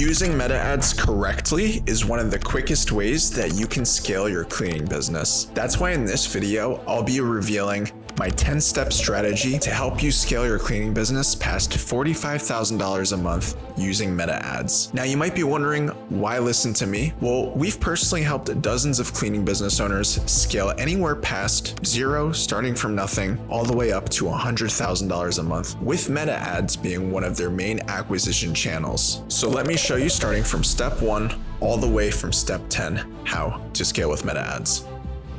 Using meta ads correctly is one of the quickest ways that you can scale your cleaning business. That's why in this video, I'll be revealing my 10-step strategy to help you scale your cleaning business past $45,000 a month using meta ads. Now you might be wondering, why listen to me? Well, we've personally helped dozens of cleaning business owners scale anywhere past zero, starting from nothing, all the way up to $100,000 a month, with meta ads being one of their main acquisition channels. So let me show you, starting from step 1 all the way from step 10, how to scale with meta ads.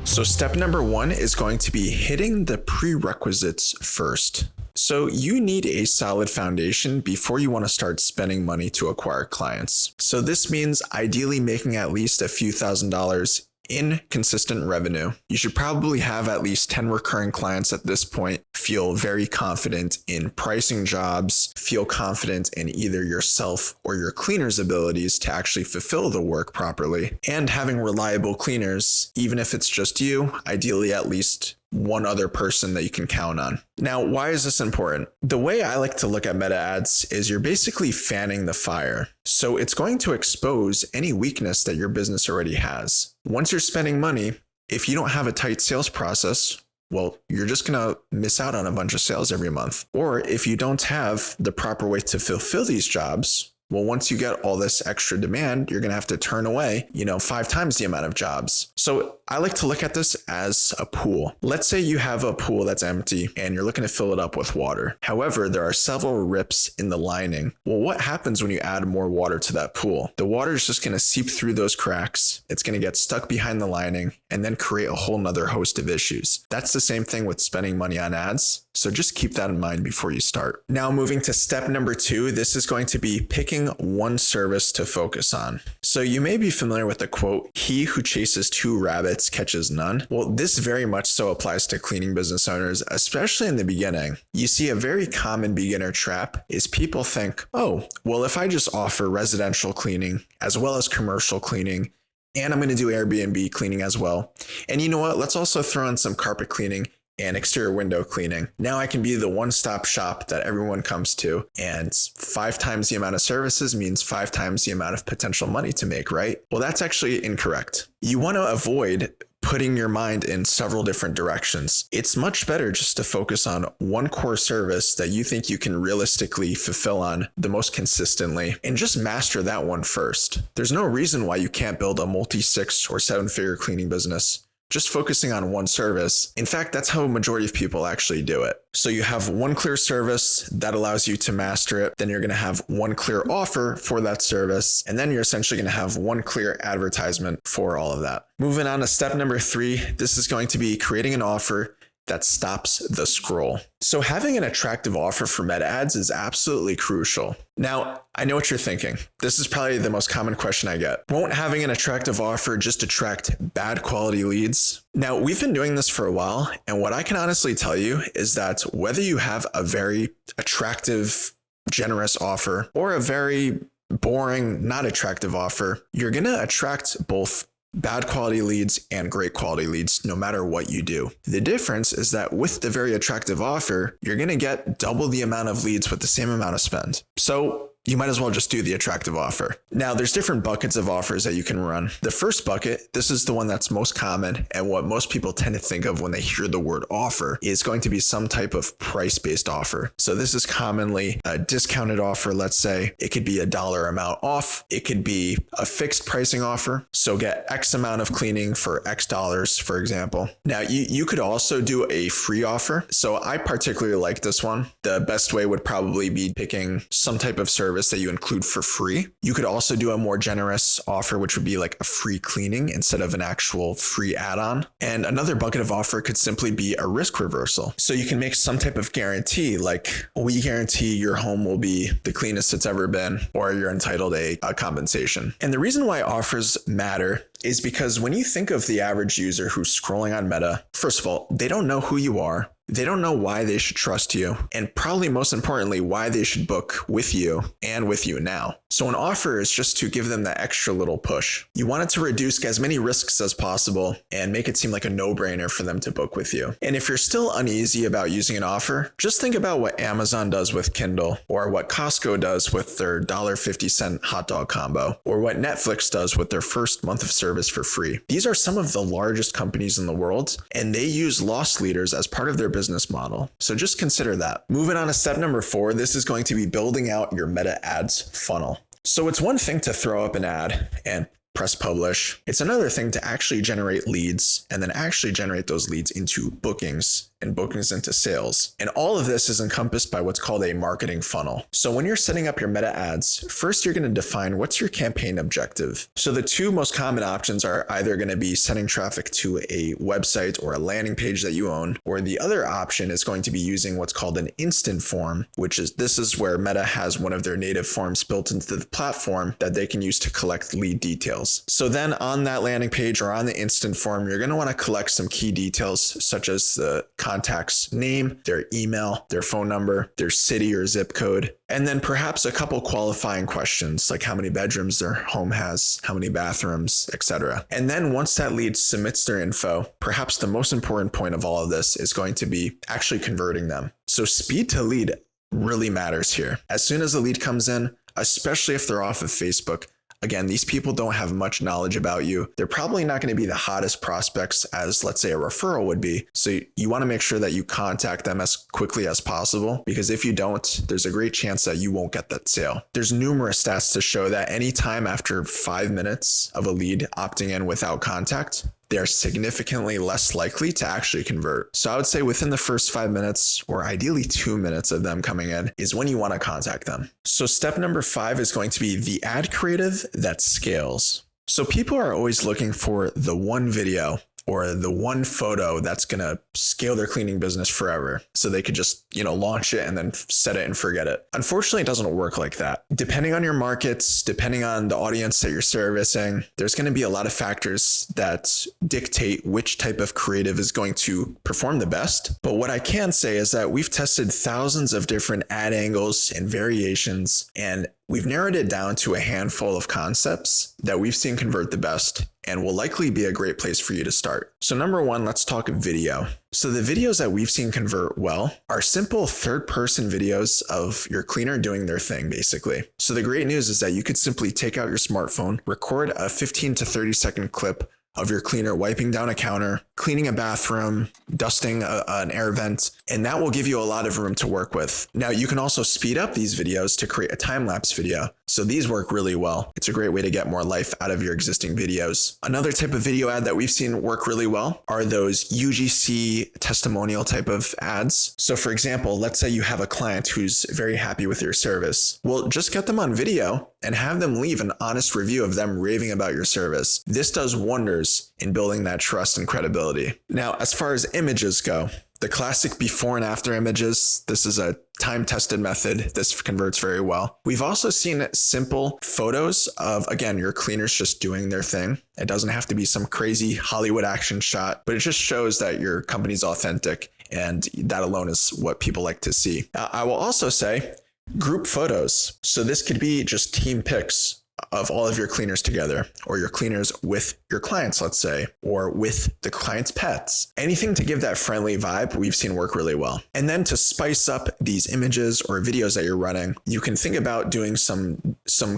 So step number 1 is going to be hitting the prerequisites first. So you need a solid foundation before you want to start spending money to acquire clients. So this means ideally making at least a few $1,000s in consistent revenue. You should probably have at least 10 recurring clients at this point, feel very confident in pricing jobs, feel confident in either yourself or your cleaner's abilities to actually fulfill the work properly, and having reliable cleaners, even if it's just you, ideally at least one other person that you can count on. Now, why is this important? The way I like to look at meta ads is you're basically fanning the fire. So it's going to expose any weakness that your business already has. Once you're spending money, if you don't have a tight sales process, well, you're just going to miss out on a bunch of sales every month. Or if you don't have the proper way to fulfill these jobs, well, once you get all this extra demand, you're going to have to turn away, 5 times the amount of jobs. So I like to look at this as a pool. Let's say you have a pool that's empty and you're looking to fill it up with water. However, there are several rips in the lining. Well, what happens when you add more water to that pool? The water is just going to seep through those cracks. It's going to get stuck behind the lining and then create a whole nother host of issues. That's the same thing with spending money on ads. So just keep that in mind before you start. Now moving to step number 2, this is going to be picking one service to focus on. So you may be familiar with the quote, "He who chases 2 rabbits catches none." Well, this very much so applies to cleaning business owners, especially in the beginning. You see, a very common beginner trap is people think, oh, well, if I just offer residential cleaning as well as commercial cleaning, and I'm going to do Airbnb cleaning as well. And you know what? Let's also throw in some carpet cleaning and exterior window cleaning. Now I can be the one-stop shop that everyone comes to, and 5 times the amount of services means 5 times the amount of potential money to make, right? Well, that's actually incorrect. You want to avoid putting your mind in several different directions. It's much better just to focus on one core service that you think you can realistically fulfill on the most consistently, and just master that one first. There's no reason why you can't build a multi-6 or 7-figure cleaning business just focusing on one service. In fact, that's how a majority of people actually do it. So you have one clear service that allows you to master it. Then you're going to have one clear offer for that service. And then you're essentially going to have one clear advertisement for all of that. Moving on to step number 3, this is going to be creating an offer that stops the scroll. So having an attractive offer for meta ads is absolutely crucial. Now, I know what you're thinking. This is probably the most common question I get. Won't having an attractive offer just attract bad quality leads? Now, we've been doing this for a while, and what I can honestly tell you is that whether you have a very attractive, generous offer or a very boring, not attractive offer, you're going to attract both bad quality leads and great quality leads, no matter what you do. The difference is that with the very attractive offer, you're going to get double the amount of leads with the same amount of spend. So you might as well just do the attractive offer. Now, there's different buckets of offers that you can run. The first bucket, this is the one that's most common and what most people tend to think of when they hear the word offer, is going to be some type of price-based offer. So this is commonly a discounted offer. Let's say it could be a dollar amount off. It could be a fixed pricing offer. So get X amount of cleaning for X dollars, for example. Now, you could also do a free offer. So I particularly like this one. The best way would probably be picking some type of service that you include for free. You could also do a more generous offer, which would be like a free cleaning instead of an actual free add-on. And another bucket of offer could simply be a risk reversal. So you can make some type of guarantee, like we guarantee your home will be the cleanest it's ever been, or you're entitled a compensation. And the reason why offers matter is because when you think of the average user who's scrolling on Meta, first of all, they don't know who you are. They don't know why they should trust you, and probably most importantly, why they should book with you and with you now. So an offer is just to give them that extra little push. You want it to reduce as many risks as possible and make it seem like a no-brainer for them to book with you. And if you're still uneasy about using an offer, just think about what Amazon does with Kindle, or what Costco does with their $1.50 hot dog combo, or what Netflix does with their first month of service for free. These are some of the largest companies in the world, and they use loss leaders as part of their business model. So just consider that. Moving on to step number 4, this is going to be building out your meta ads funnel. So it's one thing to throw up an ad and press publish. It's another thing to actually generate leads and then actually generate those leads into bookings and bookings into sales. And all of this is encompassed by what's called a marketing funnel. So when you're setting up your meta ads, first you're going to define what's your campaign objective. So the two most common options are either going to be sending traffic to a website or a landing page that you own, or the other option is going to be using what's called an instant form, this is where Meta has one of their native forms built into the platform that they can use to collect lead details. So then on that landing page or on the instant form, you're going to want to collect some key details such as the contact's name, their email, their phone number, their city or zip code, and then perhaps a couple qualifying questions like how many bedrooms their home has, how many bathrooms, etc. And then once that lead submits their info, perhaps the most important point of all of this is going to be actually converting them. So speed to lead really matters here. As soon as the lead comes in, especially if they're off of Facebook, again, these people don't have much knowledge about you. They're probably not going to be the hottest prospects as, let's say, a referral would be. So you want to make sure that you contact them as quickly as possible, because if you don't, there's a great chance that you won't get that sale. There's numerous stats to show that anytime after 5 minutes of a lead opting in without contact, they are significantly less likely to actually convert. So I would say within the first 5 minutes, or ideally 2 minutes of them coming in, is when you want to contact them. So step number 5 is going to be the ad creative that scales. So people are always looking for the one video or the one photo that's going to scale their cleaning business forever. So they could just, launch it and then set it and forget it. Unfortunately, it doesn't work like that. Depending on your markets, depending on the audience that you're servicing, there's going to be a lot of factors that dictate which type of creative is going to perform the best. But what I can say is that we've tested thousands of different ad angles and variations, and we've narrowed it down to a handful of concepts that we've seen convert the best and will likely be a great place for you to start. So number 1, let's talk video. So the videos that we've seen convert well are simple third-person videos of your cleaner doing their thing, basically. So the great news is that you could simply take out your smartphone, record a 15 to 30-second clip of your cleaner wiping down a counter, cleaning a bathroom, dusting an air vent, and that will give you a lot of room to work with. Now, you can also speed up these videos to create a time-lapse video. So these work really well. It's a great way to get more life out of your existing videos. Another type of video ad that we've seen work really well are those UGC testimonial type of ads. So for example, let's say you have a client who's very happy with your service. Well, just get them on video and have them leave an honest review of them raving about your service. This does wonders in building that trust and credibility. Now, as far as images go, the classic before and after images, this is a time-tested method. This converts very well. We've also seen simple photos of, again, your cleaners just doing their thing. It doesn't have to be some crazy Hollywood action shot, but it just shows that your company's authentic, and that alone is what people like to see. I will also say group photos. So this could be just team pics of all of your cleaners together, or your cleaners with your clients, let's say, or with the client's pets. Anything to give that friendly vibe, we've seen work really well. And then to spice up these images or videos that you're running, you can think about doing some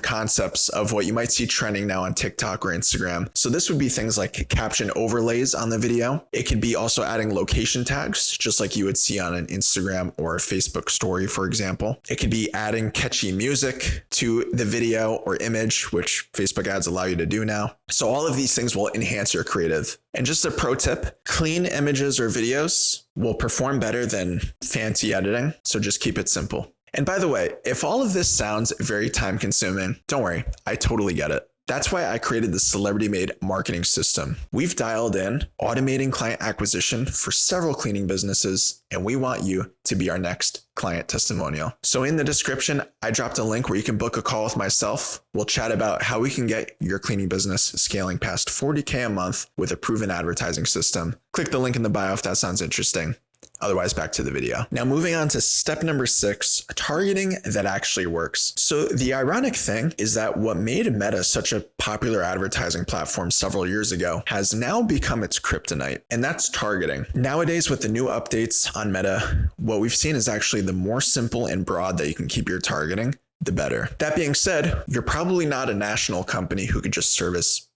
concepts of what you might see trending now on TikTok or Instagram. So this would be things like caption overlays on the video. It could be also adding location tags, just like you would see on an Instagram or a Facebook story, for example. It could be adding catchy music to the video or image, which Facebook ads allow you to do now. So all of these things will enhance your creative. And just a pro tip, clean images or videos will perform better than fancy editing. So just keep it simple. And by the way, if all of this sounds very time consuming, don't worry, I totally get it. That's why I created the Celebrity Maid marketing system. We've dialed in automating client acquisition for several cleaning businesses, and we want you to be our next client testimonial. So in the description, I dropped a link where you can book a call with myself. We'll chat about how we can get your cleaning business scaling past $40K a month with a proven advertising system. Click the link in the bio if that sounds interesting. Otherwise, back to the video. Now, moving on to step number 6, targeting that actually works. So the ironic thing is that what made Meta such a popular advertising platform several years ago has now become its kryptonite, and that's targeting. Nowadays, with the new updates on Meta, what we've seen is actually the more simple and broad that you can keep your targeting, the better. That being said, you're probably not a national company who could just service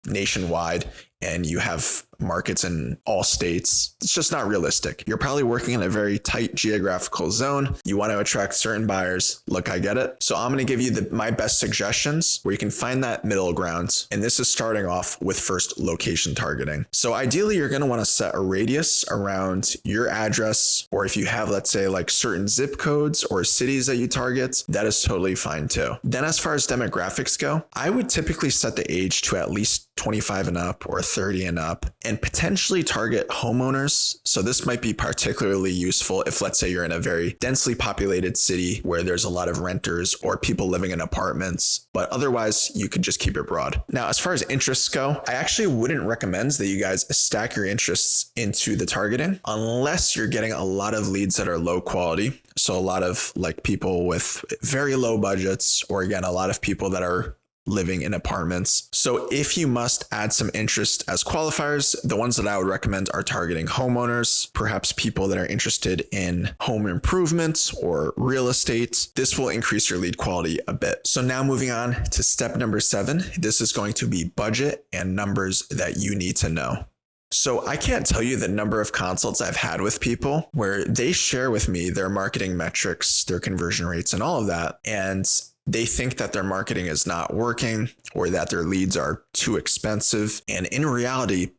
nationwide and you have markets in all states. It's just not realistic. You're probably working in a very tight geographical zone. You want to attract certain buyers. Look, I get it. So I'm going to give you my best suggestions where you can find that middle ground. And this is starting off with first location targeting. So ideally, you're going to want to set a radius around your address, or if you have, let's say, like certain zip codes or cities that you target, that is totally fine too. Then as far as demographics go, I would typically set the age to at least 25 and up or 30 and up, and potentially target homeowners. So this might be particularly useful if, let's say, you're in a very densely populated city where there's a lot of renters or people living in apartments, but otherwise you could just keep it broad. Now, as far as interests go, I actually wouldn't recommend that you guys stack your interests into the targeting unless you're getting a lot of leads that are low quality. So a lot of like people with very low budgets, or again, a lot of people that are living in apartments. So if you must add some interest as qualifiers, the ones that I would recommend are targeting homeowners, perhaps people that are interested in home improvements or real estate. This will increase your lead quality a bit. So now moving on to step number 7, this is going to be budget and numbers that you need to know. So I can't tell you the number of consults I've had with people where they share with me their marketing metrics, their conversion rates, and all of that. And they think that their marketing is not working or that their leads are too expensive. And in reality,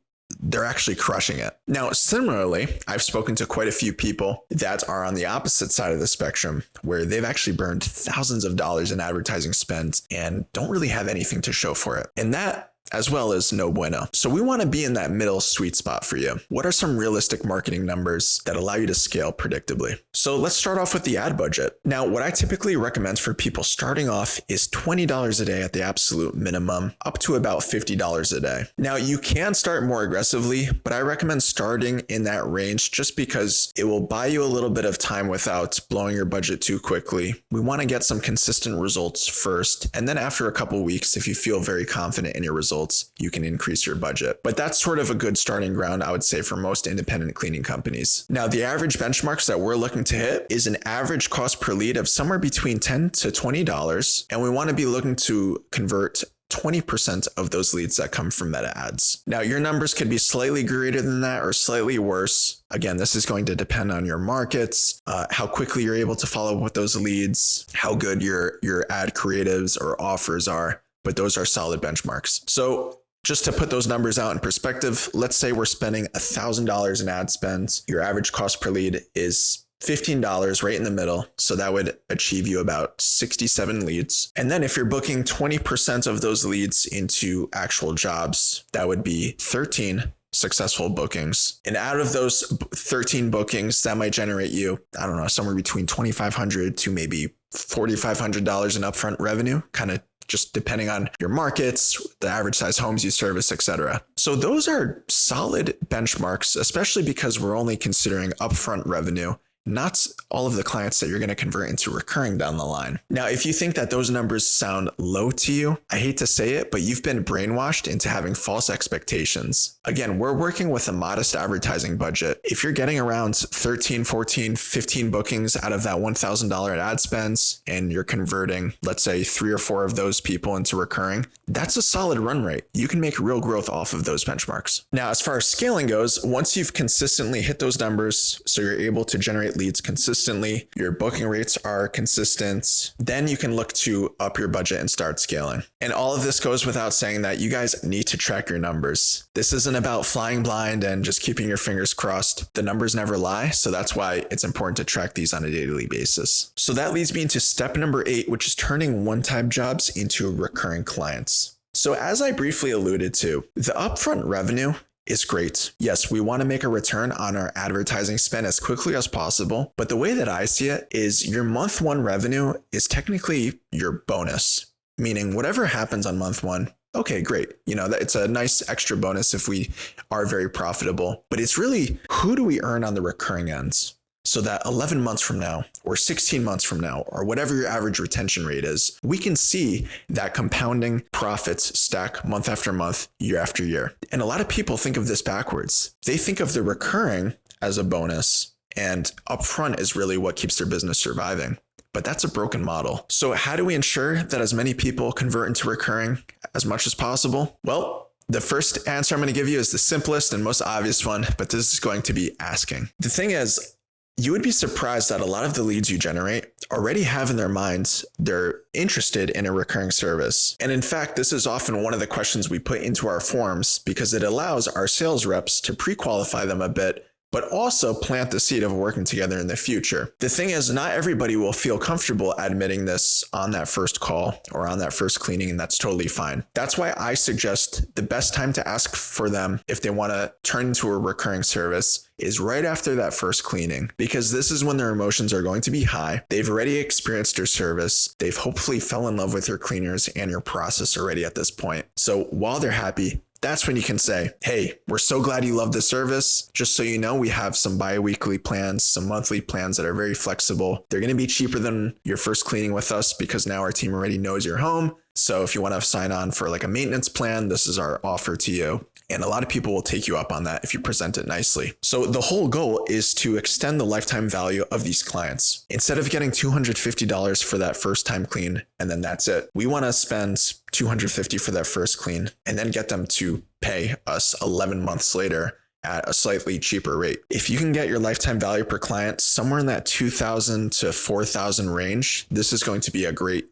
they're actually crushing it. Now, similarly, I've spoken to quite a few people that are on the opposite side of the spectrum, where they've actually burned thousands of dollars in advertising spend and don't really have anything to show for it. And that as well as no bueno. So we want to be in that middle sweet spot for you. What are some realistic marketing numbers that allow you to scale predictably? So let's start off with the ad budget. Now, what I typically recommend for people starting off is $20 a day at the absolute minimum, up to about $50 a day. Now, you can start more aggressively, but I recommend starting in that range just because it will buy you a little bit of time without blowing your budget too quickly. We want to get some consistent results first, and then after a couple weeks, if you feel very confident in your results, you can increase your budget. But that's sort of a good starting ground, I would say, for most independent cleaning companies. Now, the average benchmarks that we're looking to hit is an average cost per lead of somewhere between $10 to $20. And we want to be looking to convert 20% of those leads that come from Meta ads. Now, your numbers could be slightly greater than that or slightly worse. Again, this is going to depend on your markets, how quickly you're able to follow up with those leads, how good your ad creatives or offers are. But those are solid benchmarks. So just to put those numbers out in perspective, let's say we're spending $1,000 in ad spend. Your average cost per lead is $15 right in the middle. So that would achieve you about 67 leads. And then if you're booking 20% of those leads into actual jobs, that would be 13 successful bookings. And out of those 13 bookings, that might generate you, I don't know, somewhere between $2,500 to maybe $4,500 in upfront revenue, kind of just depending on your markets, the average size homes you service, etc. So those are solid benchmarks, especially because we're only considering upfront revenue, not all of the clients that you're going to convert into recurring down the line. Now, if you think that those numbers sound low to you, I hate to say it, but you've been brainwashed into having false expectations. Again, we're working with a modest advertising budget. If you're getting around 13, 14, 15 bookings out of that $1,000 ad spends, and you're converting, let's say 3 or 4 of those people into recurring, that's a solid run rate. You can make real growth off of those benchmarks. Now, as far as scaling goes, once you've consistently hit those numbers, so you're able to generate leads consistently, your booking rates are consistent, then you can look to up your budget and start scaling. And all of this goes without saying that you guys need to track your numbers. This isn't about flying blind and just keeping your fingers crossed. The numbers never lie, so that's why it's important to track these on a daily basis. So that leads me into step number 8, which is turning one-time jobs into recurring clients. So as I briefly alluded to, the upfront revenue is great. Yes, we want to make a return on our advertising spend as quickly as possible, but the way that I see it is your month 1 revenue is technically your bonus, meaning whatever happens on month 1, Okay, great. It's a nice extra bonus if we are very profitable, but it's really who do we earn on the recurring ends? So that 11 months from now, or 16 months from now, or whatever your average retention rate is, we can see that compounding profits stack month after month, year after year. And a lot of people think of this backwards. They think of the recurring as a bonus, and upfront is really what keeps their business surviving. But that's a broken model. So how do we ensure that as many people convert into recurring as much as possible? Well, the first answer I'm going to give you is the simplest and most obvious one, but this is going to be asking. The thing is, you would be surprised that a lot of the leads you generate already have in their minds they're interested in a recurring service. And in fact, this is often one of the questions we put into our forms because it allows our sales reps to pre-qualify them a bit, but also plant the seed of working together in the future. The thing is, not everybody will feel comfortable admitting this on that first call or on that first cleaning, and that's totally fine. That's why I suggest the best time to ask for them if they want to turn into a recurring service is right after that first cleaning, because this is when their emotions are going to be high. They've already experienced your service. They've hopefully fell in love with your cleaners and your process already at this point. So while they're happy, that's when you can say, hey, we're so glad you love the service. Just so you know, we have some bi-weekly plans, some monthly plans that are very flexible. They're going to be cheaper than your first cleaning with us because now our team already knows your home. So if you want to sign on for like a maintenance plan, this is our offer to you. And a lot of people will take you up on that if you present it nicely. So the whole goal is to extend the lifetime value of these clients. Instead of getting $250 for that first time clean, and then that's it, we want to spend $250 for that first clean and then get them to pay us 11 months later at a slightly cheaper rate. If you can get your lifetime value per client somewhere in that $2,000 to $4,000 range, this is going to be a great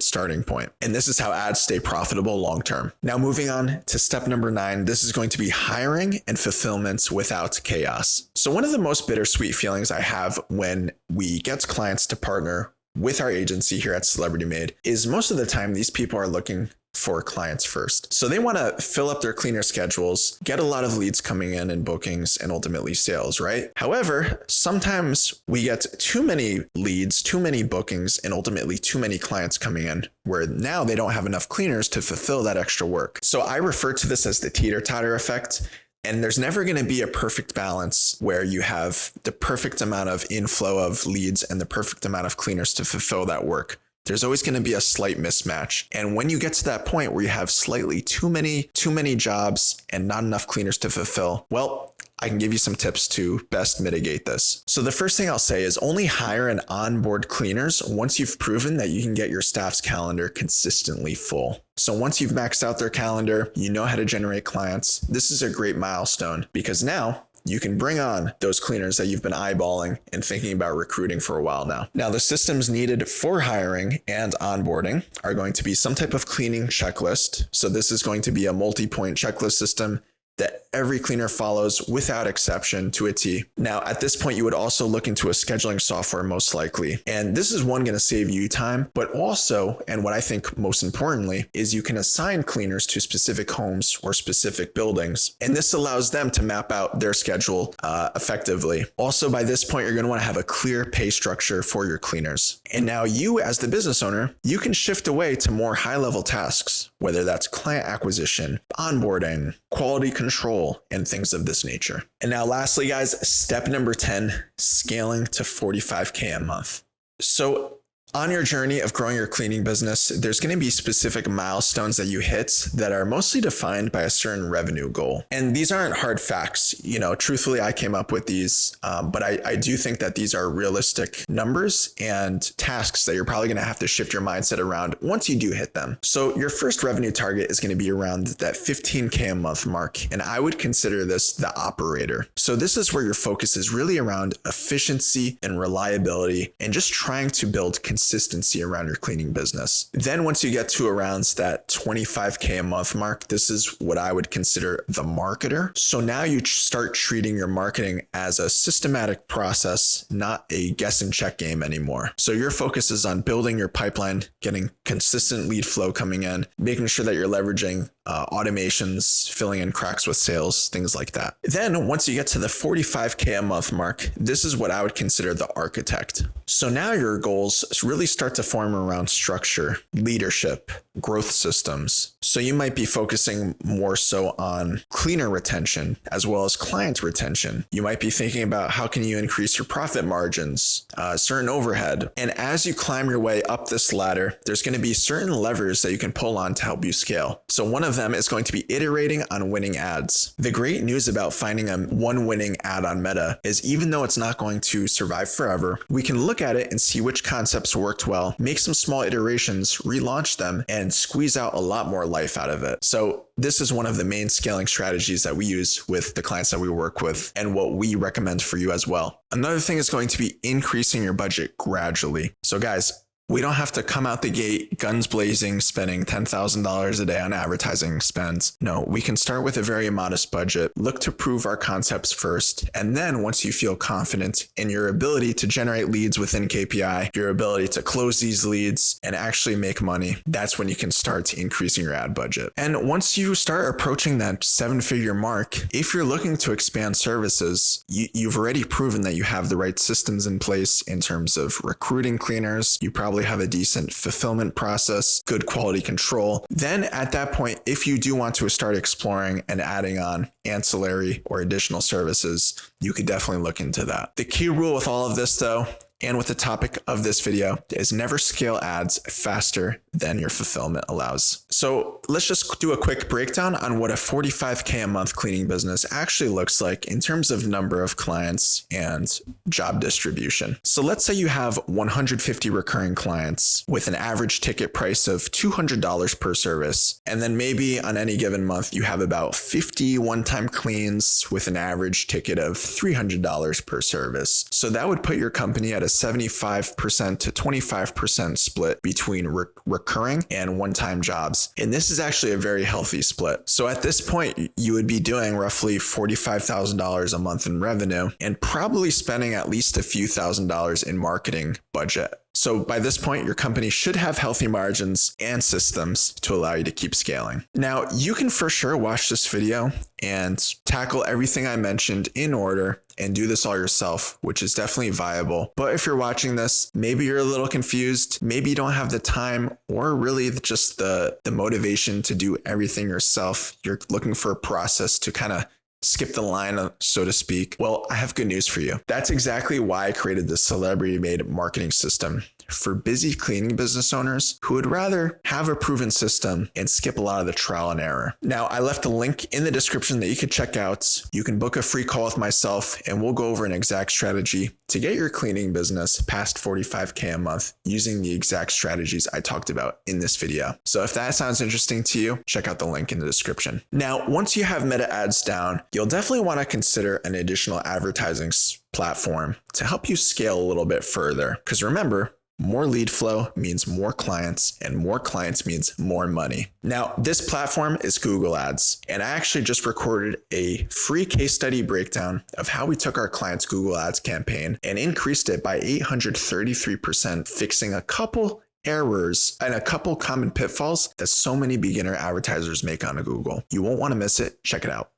starting point. And this is how ads stay profitable long term. Now moving on to step number 9, this is going to be hiring and fulfillment without chaos. So one of the most bittersweet feelings I have when we get clients to partner with our agency here at Celebrity Maid is most of the time these people are looking for clients first. So they want to fill up their cleaner schedules, get a lot of leads coming in and bookings and ultimately sales, right? However, sometimes we get too many leads, too many bookings, and ultimately too many clients coming in where now they don't have enough cleaners to fulfill that extra work. So I refer to this as the teeter-totter effect. And there's never going to be a perfect balance where you have the perfect amount of inflow of leads and the perfect amount of cleaners to fulfill that work. There's always going to be a slight mismatch. And when you get to that point where you have slightly too many jobs and not enough cleaners to fulfill, well, I can give you some tips to best mitigate this. So the first thing I'll say is only hire and onboard cleaners once you've proven that you can get your staff's calendar consistently full. So once you've maxed out their calendar, you know how to generate clients. This is a great milestone because now you can bring on those cleaners that you've been eyeballing and thinking about recruiting for a while now. Now, the systems needed for hiring and onboarding are going to be some type of cleaning checklist. So this is going to be a multi-point checklist system that every cleaner follows without exception to a T. Now, at this point, you would also look into a scheduling software most likely. And this is one going to save you time, but also, and what I think most importantly, is you can assign cleaners to specific homes or specific buildings. And this allows them to map out their schedule effectively. Also, by this point, you're going to want to have a clear pay structure for your cleaners. And now you, as the business owner, you can shift away to more high-level tasks, whether that's client acquisition, onboarding, quality control, and things of this nature. And now lastly, guys, step number 10, scaling to $45K a month. So on your journey of growing your cleaning business, there's going to be specific milestones that you hit that are mostly defined by a certain revenue goal. And these aren't hard facts. Truthfully, I came up with these, but I do think that these are realistic numbers and tasks that you're probably going to have to shift your mindset around once you do hit them. So your first revenue target is going to be around that $15K a month mark. And I would consider this the operator. So this is where your focus is really around efficiency and reliability and just trying to build consistency around your cleaning business. Then once you get to around that $25K a month mark, this is what I would consider the marketer. So now you start treating your marketing as a systematic process, not a guess and check game anymore. So your focus is on building your pipeline, getting consistent lead flow coming in, making sure that you're leveraging automations, filling in cracks with sales, things like that. Then once you get to the $45K a month mark, this is what I would consider the architect. So now your goals really start to form around structure, leadership, growth systems, So you might be focusing more so on cleaner retention as well as client retention. You might be thinking about how can you increase your profit margins, certain overhead. And as you climb your way up this ladder, there's going to be certain levers that you can pull on to help you scale. So one of them is going to be iterating on winning ads. The great news about finding one winning ad on Meta is even though it's not going to survive forever, we can look at it and see which concepts worked well, make some small iterations, relaunch them, and squeeze out a lot more life out of it. So this is one of the main scaling strategies that we use with the clients that we work with and what we recommend for you as well. Another thing is going to be increasing your budget gradually. So guys, we don't have to come out the gate guns blazing, spending $10,000 a day on advertising spends. No, we can start with a very modest budget, look to prove our concepts first, and then once you feel confident in your ability to generate leads within KPI, your ability to close these leads and actually make money, that's when you can start increasing your ad budget. And once you start approaching that 7-figure mark, if you're looking to expand services, you've already proven that you have the right systems in place in terms of recruiting cleaners. You probably have a decent fulfillment process, good quality control. Then at that point, if you do want to start exploring and adding on ancillary or additional services, you could definitely look into that. The key rule with all of this though, and with the topic of this video, is never scale ads faster than your fulfillment allows. So let's just do a quick breakdown on what a $45K a month cleaning business actually looks like in terms of number of clients and job distribution. So let's say you have 150 recurring clients with an average ticket price of $200 per service. And then maybe on any given month, you have about 50 one-time cleans with an average ticket of $300 per service. So that would put your company at a 75% to 25% split between recurring and one-time jobs. And this is actually a very healthy split. So at this point, you would be doing roughly $45,000 a month in revenue and probably spending at least a few $1,000s in marketing budget. So by this point, your company should have healthy margins and systems to allow you to keep scaling. Now, you can for sure watch this video and tackle everything I mentioned in order and do this all yourself, which is definitely viable. But if you're watching this, maybe you're a little confused, maybe you don't have the time or really just the motivation to do everything yourself. You're looking for a process to kind of skip the line, so to speak. Well, I have good news for you. That's exactly why I created the Celebrity Maid marketing system for busy cleaning business owners who would rather have a proven system and skip a lot of the trial and error. Now, I left a link in the description that you can check out. You can book a free call with myself and we'll go over an exact strategy to get your cleaning business past $45K a month using the exact strategies I talked about in this video. So if that sounds interesting to you, check out the link in the description. Now, once you have Meta ads down, you'll definitely want to consider an additional advertising platform to help you scale a little bit further. Because remember, more lead flow means more clients, and more clients means more money. Now, this platform is Google Ads, and I actually just recorded a free case study breakdown of how we took our client's Google Ads campaign and increased it by 833%, fixing a couple errors and a couple common pitfalls that so many beginner advertisers make on Google. You won't want to miss it. Check it out.